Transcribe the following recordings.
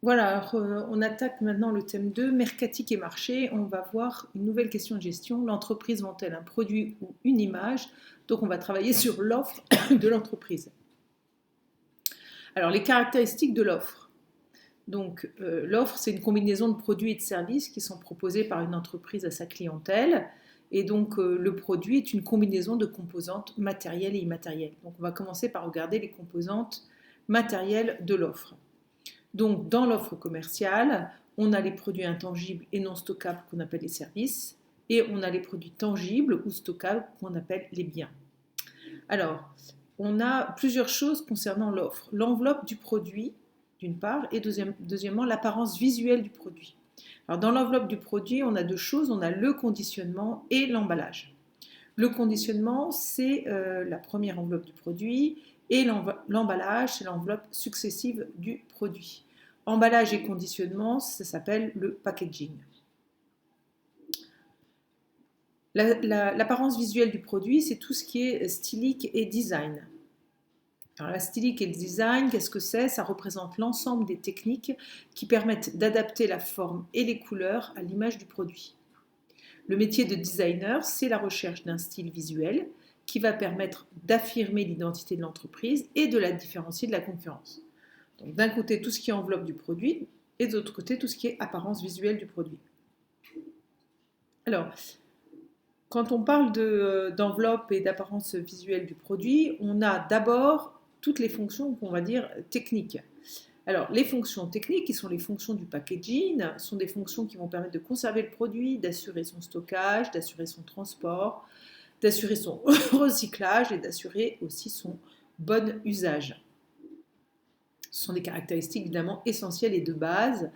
Voilà, alors, on attaque maintenant le thème 2, mercatique et marché. On va voir une nouvelle question de gestion. L'entreprise vend-elle un produit ou une image? Donc on va travailler sur l'offre de l'entreprise. Alors les caractéristiques de l'offre. Donc l'offre, c'est une combinaison de produits et de services qui sont proposés par une entreprise à sa clientèle. Et donc le produit est une combinaison de composantes matérielles et immatérielles. Donc on va commencer par regarder les composantes matérielles de l'offre. Donc, dans l'offre commerciale, on a les produits intangibles et non stockables qu'on appelle les services, et on a les produits tangibles ou stockables qu'on appelle les biens. Alors, on a plusieurs choses concernant l'offre. L'enveloppe du produit, d'une part, et deuxièmement, l'apparence visuelle du produit. Alors, dans l'enveloppe du produit, on a deux choses, on a le conditionnement et l'emballage. Le conditionnement, c'est la première enveloppe du produit et l'emballage, c'est l'enveloppe successive du produit. Emballage et conditionnement, ça s'appelle le packaging. L'apparence visuelle du produit, c'est tout ce qui est stylique et design. Alors, la stylique et le design, qu'est-ce que c'est? Ça représente l'ensemble des techniques qui permettent d'adapter la forme et les couleurs à l'image du produit. Le métier de designer, c'est la recherche d'un style visuel qui va permettre d'affirmer l'identité de l'entreprise et de la différencier de la concurrence. Donc d'un côté, tout ce qui est enveloppe du produit et de l'autre côté, tout ce qui est apparence visuelle du produit. Alors, quand on parle d'enveloppe et d'apparence visuelle du produit, on a d'abord toutes les fonctions qu'on va dire techniques. Alors, les fonctions techniques, qui sont les fonctions du packaging, sont des fonctions qui vont permettre de conserver le produit, d'assurer son stockage, d'assurer son transport, d'assurer son recyclage et d'assurer aussi son bon usage. Ce sont des caractéristiques évidemment essentielles et de base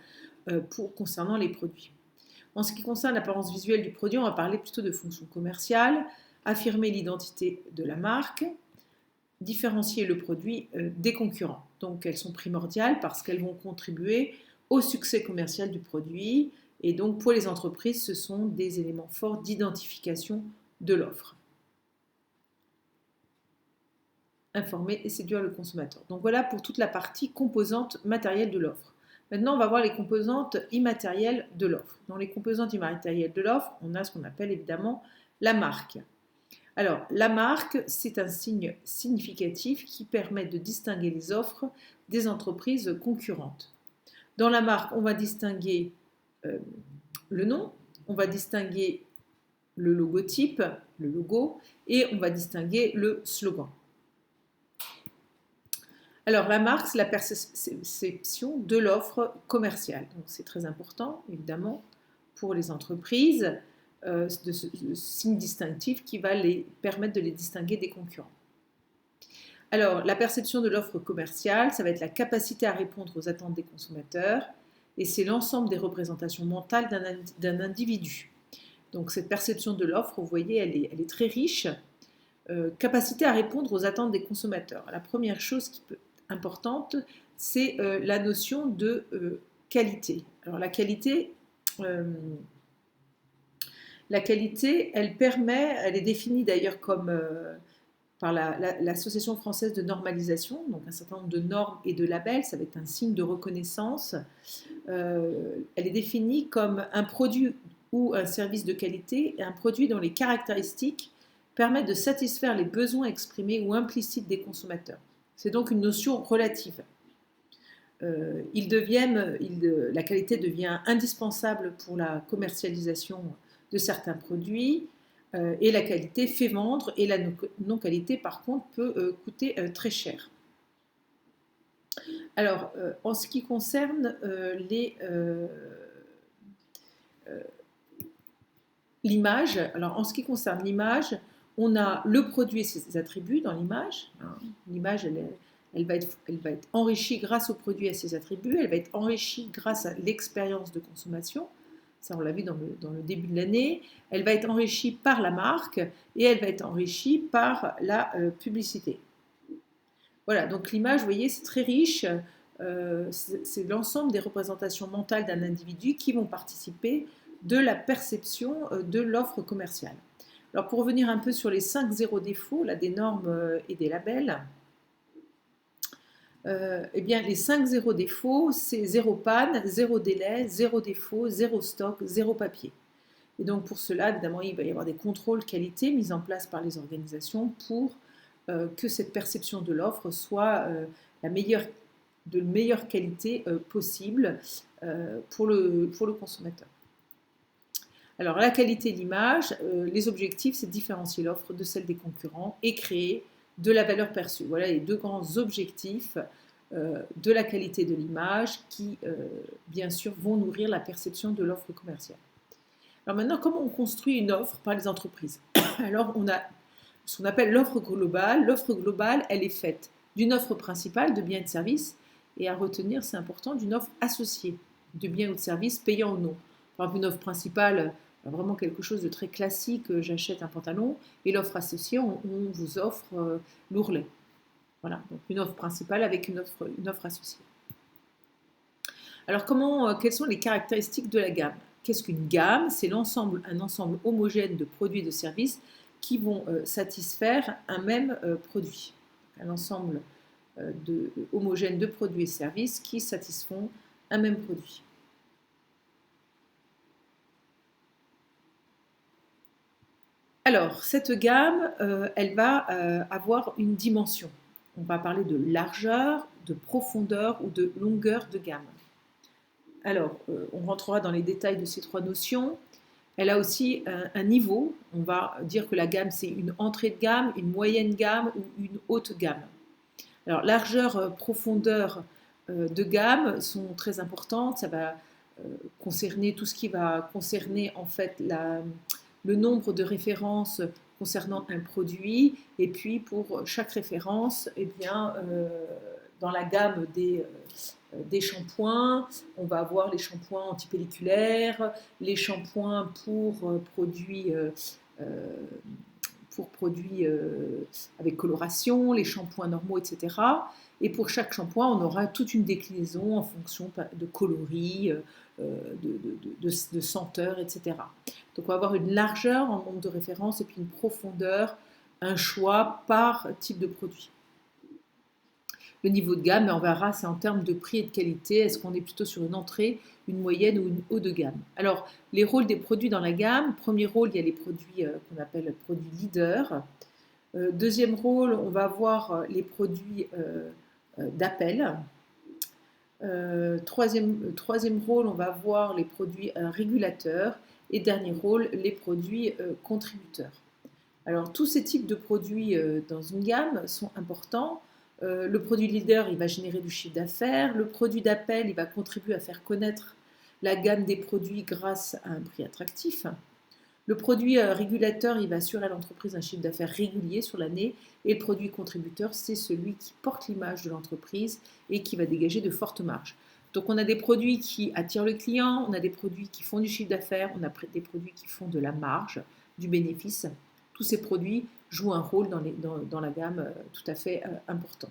concernant les produits. En ce qui concerne l'apparence visuelle du produit, on va parler plutôt de fonctions commerciales, affirmer l'identité de la marque, différencier le produit des concurrents. Donc elles sont primordiales parce qu'elles vont contribuer au succès commercial du produit et donc pour les entreprises, ce sont des éléments forts d'identification de l'offre. Informer et séduire le consommateur. Donc voilà pour toute la partie composante matérielle de l'offre. Maintenant, on va voir les composantes immatérielles de l'offre. Dans les composantes immatérielles de l'offre, on a ce qu'on appelle évidemment la marque. Alors, la marque, c'est un signe significatif qui permet de distinguer les offres des entreprises concurrentes. Dans la marque, on va distinguer le nom, on va distinguer le logotype, le logo, et on va distinguer le slogan. Alors, la marque, c'est la perception de l'offre commerciale. Donc, c'est très important, évidemment, pour les entreprises, de ce signe distinctif qui va les permettre de les distinguer des concurrents. Alors, la perception de l'offre commerciale, ça va être la capacité à répondre aux attentes des consommateurs, et c'est l'ensemble des représentations mentales d'un individu. Donc, cette perception de l'offre, vous voyez, elle est très riche. Capacité à répondre aux attentes des consommateurs. La première chose qui peut importante, c'est la notion de qualité. Alors la qualité, elle est définie d'ailleurs comme par l'Association française de normalisation, donc un certain nombre de normes et de labels, ça va être un signe de reconnaissance. Elle est définie comme un produit ou un service de qualité, un produit dont les caractéristiques permettent de satisfaire les besoins exprimés ou implicites des consommateurs. C'est donc une notion relative. La qualité devient indispensable pour la commercialisation de certains produits et la qualité fait vendre et la non-qualité par contre peut coûter très cher. Alors en ce qui concerne l'image, alors en ce qui concerne l'image, on a le produit et ses attributs dans l'image. L'image, elle va être enrichie grâce au produit et à ses attributs, elle va être enrichie grâce à l'expérience de consommation, ça on l'a vu dans le début de l'année, elle va être enrichie par la marque et elle va être enrichie par la publicité. Voilà, donc l'image, vous voyez, c'est très riche, c'est l'ensemble des représentations mentales d'un individu qui vont participer de la perception de l'offre commerciale. Alors pour revenir un peu sur les 5 zéro défauts là, des normes et des labels, Eh bien, les 5 zéro défaut, c'est zéro panne, zéro délai, zéro défaut, zéro stock, zéro papier. Et donc pour cela, évidemment, il va y avoir des contrôles qualité mis en place par les organisations pour que cette perception de l'offre soit de meilleure qualité possible pour le consommateur. Alors la qualité de l'image, les objectifs, c'est de différencier l'offre de celle des concurrents et créer de la valeur perçue. Voilà les deux grands objectifs de la qualité de l'image qui, bien sûr, vont nourrir la perception de l'offre commerciale. Alors maintenant, comment on construit une offre par les entreprises? Alors on a ce qu'on appelle l'offre globale. L'offre globale, elle est faite d'une offre principale de biens et de services, et à retenir, c'est important, d'une offre associée de biens ou de services payants ou non. Par exemple, une offre principale, vraiment quelque chose de très classique, j'achète un pantalon, et l'offre associée, on vous offre l'ourlet. Voilà, donc une offre principale avec une offre associée. Alors quelles sont les caractéristiques de la gamme? Qu'est-ce qu'une gamme? C'est un ensemble homogène de produits et de services qui vont satisfaire un même produit. Un ensemble homogène de produits et services qui satisfont un même produit. Alors, cette gamme, elle va avoir une dimension. On va parler de largeur, de profondeur ou de longueur de gamme. Alors, on rentrera dans les détails de ces trois notions. Elle a aussi un niveau. On va dire que la gamme, c'est une entrée de gamme, une moyenne gamme ou une haute gamme. Alors, largeur, profondeur de gamme sont très importantes. Ça va concerner tout ce qui va concerner en fait le nombre de références concernant un produit. Et puis, pour chaque référence, eh bien, dans la gamme des shampoings, on va avoir les shampoings antipelliculaires, les shampoings pour produits avec coloration, les shampoings normaux, etc. Et pour chaque shampoing, on aura toute une déclinaison en fonction de coloris, de senteur, etc. Donc on va avoir une largeur en nombre de références et puis une profondeur, un choix par type de produit. Le niveau de gamme, on verra, c'est en termes de prix et de qualité. Est-ce qu'on est plutôt sur une entrée, une moyenne ou une haut de gamme? Alors, les rôles des produits dans la gamme. Premier rôle, il y a les produits qu'on appelle produits leaders. Deuxième rôle, on va avoir les produits d'appel. Troisième rôle, on va voir les produits régulateurs. Et dernier rôle, les produits contributeurs. Alors, tous ces types de produits dans une gamme sont importants. Le produit leader, il va générer du chiffre d'affaires. Le produit d'appel, il va contribuer à faire connaître la gamme des produits grâce à un prix attractif. Le produit régulateur, il va assurer à l'entreprise un chiffre d'affaires régulier sur l'année. Et le produit contributeur, c'est celui qui porte l'image de l'entreprise et qui va dégager de fortes marges. Donc on a des produits qui attirent le client, on a des produits qui font du chiffre d'affaires, on a des produits qui font de la marge, du bénéfice. Tous ces produits jouent un rôle dans la gamme tout à fait important.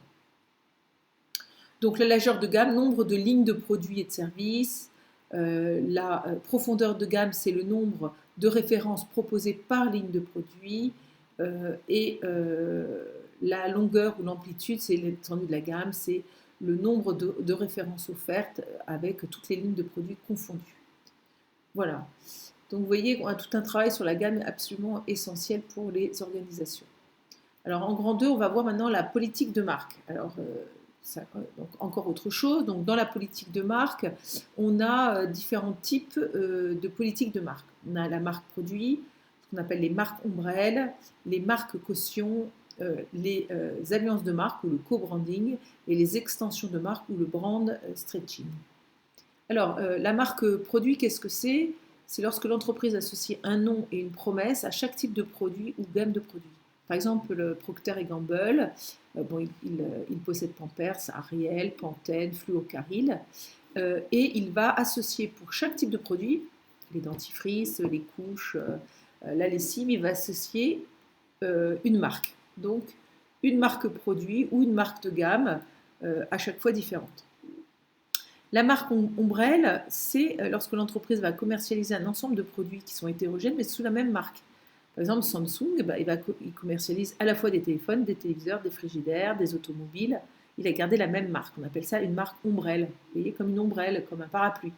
Donc la largeur de gamme, nombre de lignes de produits et de services. La profondeur de gamme, c'est le nombre de références proposées par ligne de produit. Et la longueur ou l'amplitude, c'est l'étendue de la gamme, c'est le nombre de références offertes avec toutes les lignes de produits confondues. Voilà. Donc vous voyez qu'on a tout un travail sur la gamme absolument essentiel pour les organisations. Alors en grand 2, on va voir maintenant la politique de marque. Alors donc encore autre chose. Donc dans la politique de marque, on a différents types de politique de marque. On a la marque produit, ce qu'on appelle les marques ombrelles, les marques caution, les alliances de marque ou le co-branding et les extensions de marque ou le brand stretching. Alors la marque produit, qu'est-ce que c'est? C'est lorsque l'entreprise associe un nom et une promesse à chaque type de produit ou gamme de produits. Par exemple, le Procter & Gamble, il possède Pampers, Ariel, Pantene, Fluocaril, et il va associer pour chaque type de produit, les dentifrices, les couches, la lessive, il va associer une marque. Donc, une marque produit ou une marque de gamme à chaque fois différente. La marque ombrelle, c'est lorsque l'entreprise va commercialiser un ensemble de produits qui sont hétérogènes, mais sous la même marque. Par exemple, Samsung, il commercialise à la fois des téléphones, des téléviseurs, des frigidaires, des automobiles il a gardé la même marque. On appelle ça une marque ombrelle. Vous voyez, comme une ombrelle, comme un parapluie.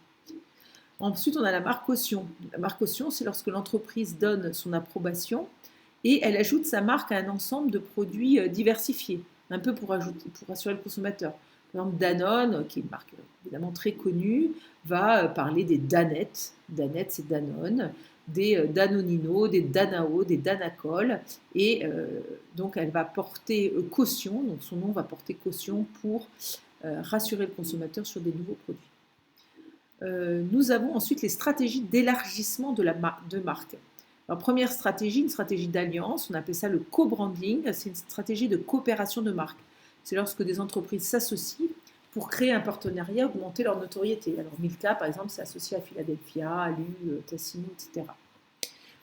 Ensuite, on a la marque caution. La marque caution, c'est lorsque l'entreprise donne son approbation et elle ajoute sa marque à un ensemble de produits diversifiés, un peu pour assurer le consommateur. Par exemple, Danone, qui est une marque évidemment très connue, va parler des Danettes. Danette, c'est Danone, des Danonino, des Danao, des Danacol. Et donc, elle va porter caution. Donc, son nom va porter caution pour rassurer le consommateur sur des nouveaux produits. Nous avons ensuite les stratégies d'élargissement de marque. Alors, première stratégie, une stratégie d'alliance, on appelle ça le co-branding, c'est une stratégie de coopération de marque. C'est lorsque des entreprises s'associent pour créer un partenariat, augmenter leur notoriété. Alors Milka, par exemple, s'est associé à Philadelphia, Alu, Tassimo, etc.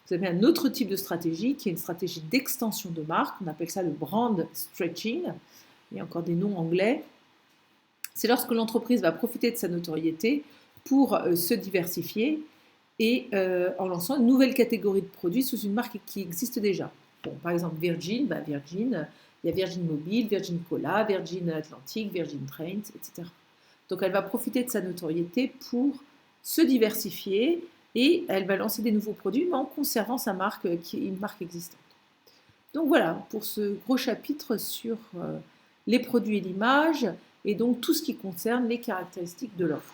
Vous avez un autre type de stratégie qui est une stratégie d'extension de marque, on appelle ça le brand stretching, il y a encore des noms anglais. C'est lorsque l'entreprise va profiter de sa notoriété pour se diversifier et en lançant une nouvelle catégorie de produits sous une marque qui existe déjà. Bon, par exemple, Virgin, Virgin, il y a Virgin Mobile, Virgin Cola, Virgin Atlantic, Virgin Trains, etc. Donc elle va profiter de sa notoriété pour se diversifier et elle va lancer des nouveaux produits, mais en conservant sa marque qui est une marque existante. Donc voilà, pour ce gros chapitre sur les produits et l'image, et donc tout ce qui concerne les caractéristiques de l'offre.